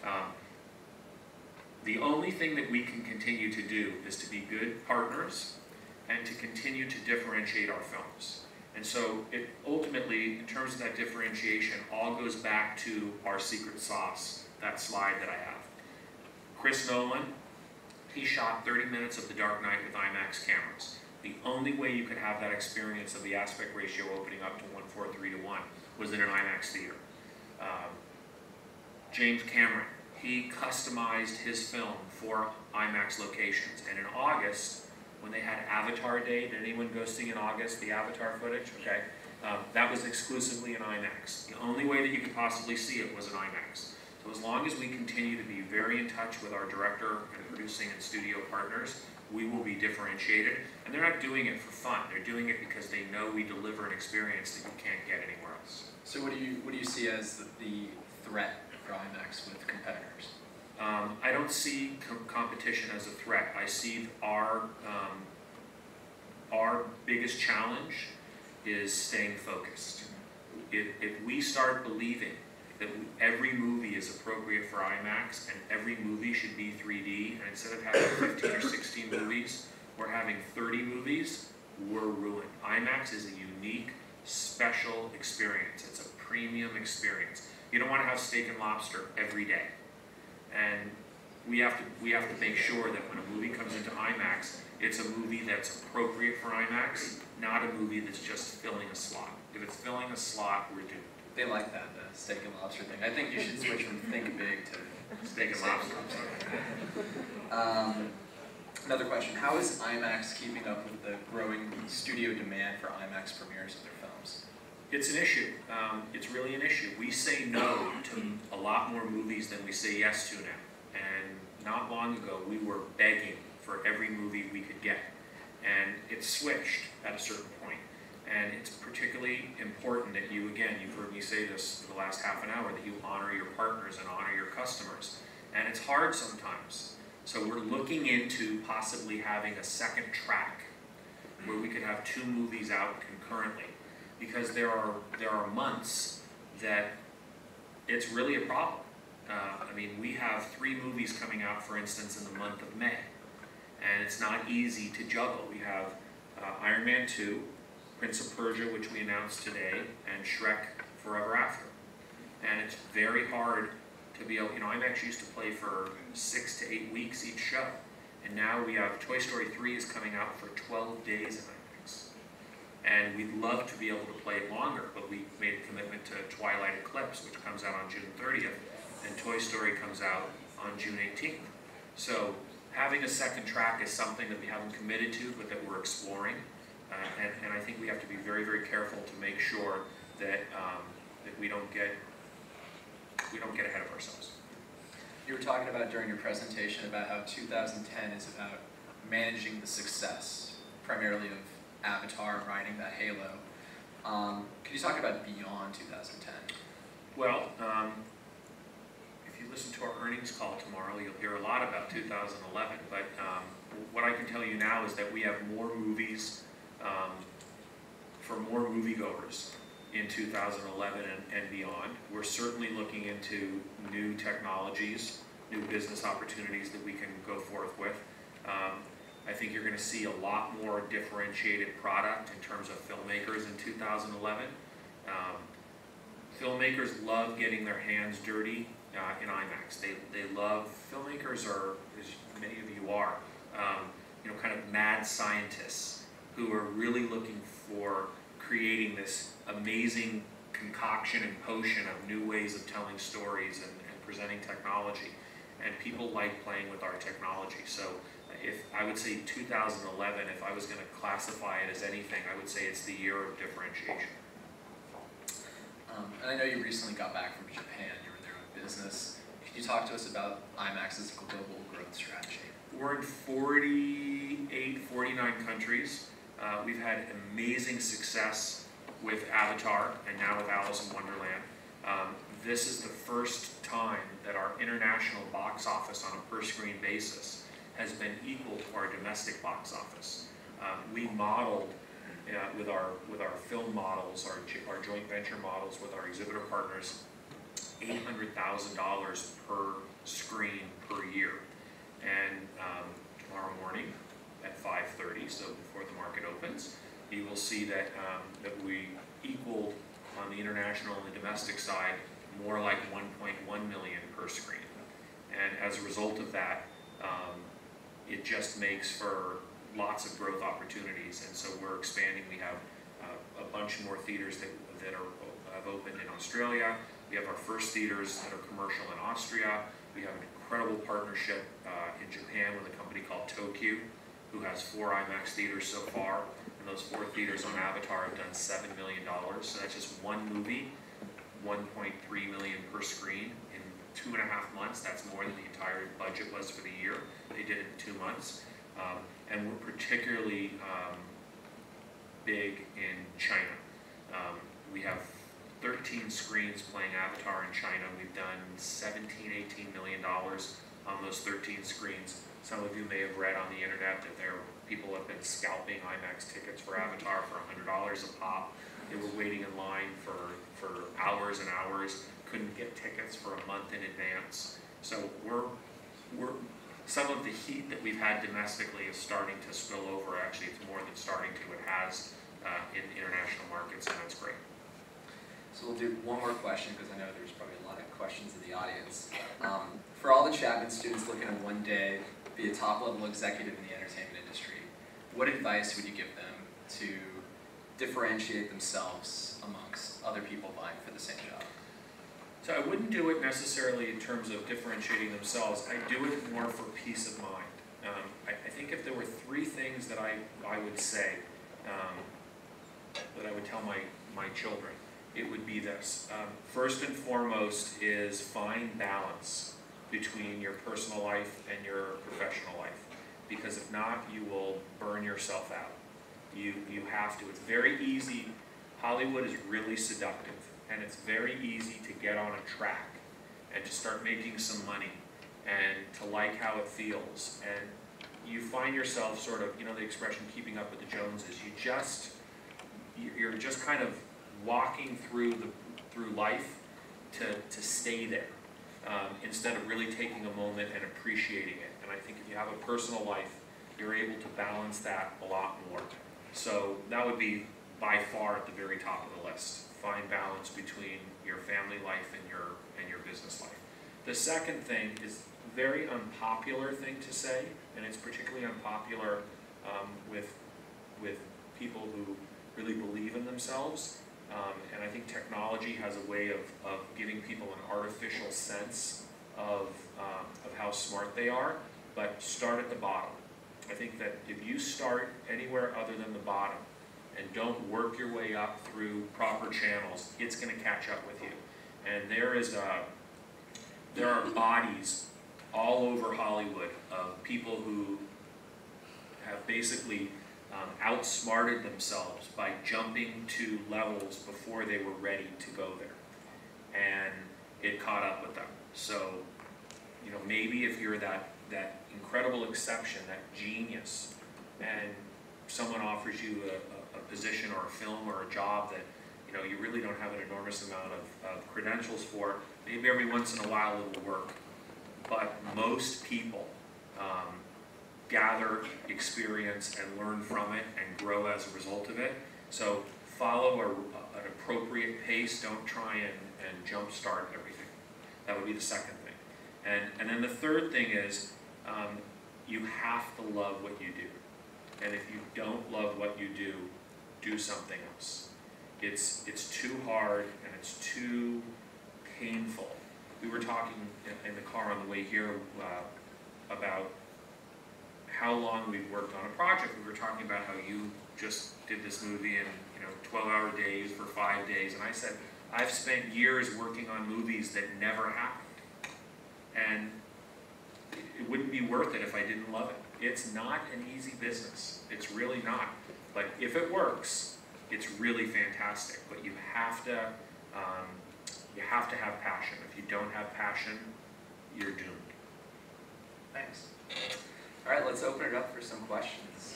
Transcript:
Um, the only thing that we can continue to do is to be good partners and to continue to differentiate our films. And so it ultimately, in terms of that differentiation, all goes back to our secret sauce, that slide that I have. Chris Nolan, he shot 30 minutes of The Dark Knight with IMAX cameras. The only way you could have that experience of the aspect ratio opening up to 1:4:3:1 was in an IMAX theater. James Cameron, he customized his film for IMAX locations. And in August, when they had Avatar Day, did anyone go see in August the Avatar footage? Okay, that was exclusively in IMAX. The only way that you could possibly see it was in IMAX. So as long as we continue to be very in touch with our director and producing and studio partners, we will be differentiated. And they're not doing it for fun. They're doing it because they know we deliver an experience that you can't get anywhere else. So what do you see as the threat for IMAX with competitors? I don't see competition as a threat. I see our biggest challenge is staying focused. If we start believing that every movie is appropriate for IMAX and every movie should be 3D, and instead of having 15 or 16 movies, we're having 30 movies, we're ruined. IMAX is a unique, special experience. It's a premium experience. You don't want to have steak and lobster every day. And we have to make sure that when a movie comes into IMAX, it's a movie that's appropriate for IMAX, not a movie that's just filling a slot. If it's filling a slot, we're doomed. They like that, the steak and lobster thing. I think you should switch from think big to Steak and lobster. Another question, how is IMAX keeping up with the growing studio demand for IMAX premieres of their films? It's an issue. It's really an issue. We say no to a lot more movies than we say yes to now. And not long ago, we were begging for every movie we could get. And it switched at a certain point. And it's particularly important that you, again, you've heard me say this for the last half an hour, that you honor your partners and honor your customers. And it's hard sometimes. So we're looking into possibly having a second track where we could have 2 movies out concurrently. Because there are months that it's really a problem. I mean, we have 3 movies coming out, for instance, in the month of May. And it's not easy to juggle. We have Iron Man 2, Prince of Persia, which we announced today, and Shrek Forever After. And it's very hard to be able, IMAX used to play for 6 to 8 weeks each show. And now we have Toy Story 3 is coming out for 12 days in IMAX. And we'd love to be able to play it longer, but we made a commitment to Twilight Eclipse, which comes out on June 30th, and Toy Story comes out on June 18th. So having a second track is something that we haven't committed to, but that we're exploring. And I think we have to be very, very careful to make sure that that we don't get ahead of ourselves. You were talking about during your presentation about how 2010 is about managing the success, primarily of Avatar, riding that halo. Could you talk about beyond 2010? Well, if you listen to our earnings call tomorrow, you'll hear a lot about 2011. But what I can tell you now is that we have more movies for more moviegoers in 2011 and beyond. We're certainly looking into new technologies, new business opportunities that we can go forth with. I think you're going to see a lot more differentiated product in terms of filmmakers in 2011. Filmmakers love getting their hands dirty in IMAX. They love, filmmakers are, as many of you are, kind of mad scientists who are really looking for creating this amazing concoction and potion of new ways of telling stories and presenting technology. And people like playing with our technology. So if I would say 2011, if I was going to classify it as anything, I would say it's the year of differentiation. And I know you recently got back from Japan. You were there on business. Could you talk to us about IMAX's global growth strategy? We're in 48, 49 countries. We've had amazing success with Avatar and now with Alice in Wonderland. This is the first time that our international box office on a per-screen basis has been equal to our domestic box office. We modeled with our film models, our joint venture models with our exhibitor partners, $800,000 per screen per year. And tomorrow morning at 5:30, so before the market opens, you will see that, that we equaled on the international and the domestic side more like 1.1 million per screen. And as a result of that, it just makes for lots of growth opportunities. And so we're expanding. We have a bunch more theaters that have opened in Australia. We have our first theaters that are commercial in Austria. We have an incredible partnership in Japan with a company called Tokyo, who has 4 IMAX theaters so far. And those 4 theaters on Avatar have done $7 million. So that's just one movie, 1.3 million per screen in 2.5 months. That's more than the entire budget was for the year. They did it in 2 months. And we're particularly big in China. We have 13 screens playing Avatar in China. We've done $17–18 million on those 13 screens. Some of you may have read on the internet that people have been scalping IMAX tickets for Avatar for $100 a pop. They were waiting in line for hours and hours, couldn't get tickets for a month in advance. So some of the heat that we've had domestically is starting to spill over. Actually, it's more than starting to. It has in international markets, and that's great. So we'll do one more question, because I know there's probably a lot of questions in the audience. For all the Chapman students looking to one day be a top-level executive in the entertainment industry, what advice would you give them to differentiate themselves amongst other people vying for the same job? So I wouldn't do it necessarily in terms of differentiating themselves. I do it more for peace of mind. I think if there were 3 things that I would say, that I would tell my children, it would be this. First and foremost is find balance between your personal life and your professional life. Because if not, you will burn yourself out. You have to. It's very easy. Hollywood is really seductive. And it's very easy to get on a track and to start making some money and to like how it feels. And you find yourself sort of, you know the expression, keeping up with the Joneses. You're just kind of walking through life to stay there instead of really taking a moment and appreciating it. And I think if you have a personal life, you're able to balance that a lot more. So that would be by far at the very top of the list. Find balance between your family life and your business life. The second thing is a very unpopular thing to say, and it's particularly unpopular with people who really believe in themselves. And I think technology has a way of giving people an artificial sense of how smart they are, but start at the bottom. I think that if you start anywhere other than the bottom, and don't work your way up through proper channels, it's going to catch up with you. And there are bodies all over Hollywood of people who have basically outsmarted themselves by jumping to levels before they were ready to go there. And it caught up with them. So, you know, maybe if you're that incredible exception, that genius, and someone offers you a position or a film or a job that you really don't have an enormous amount of credentials for, maybe every once in a while it will work. But most people gather experience and learn from it and grow as a result of it. So follow an appropriate pace. Don't try and jumpstart everything. That would be the second thing. And then the third thing is you have to love what you do. And if you don't love what you do, do something else. It's too hard and it's too painful. We were talking in the car on the way here about how long we've worked on a project. We were talking about how you just did this movie in 12-hour days for 5 days, and I said I've spent years working on movies that never happened, and it wouldn't be worth it if I didn't love it. It's not an easy business. It's really not. But if it works, it's really fantastic. But you have to have passion. If you don't have passion, you're doomed. Thanks. All right, let's open it up for some questions.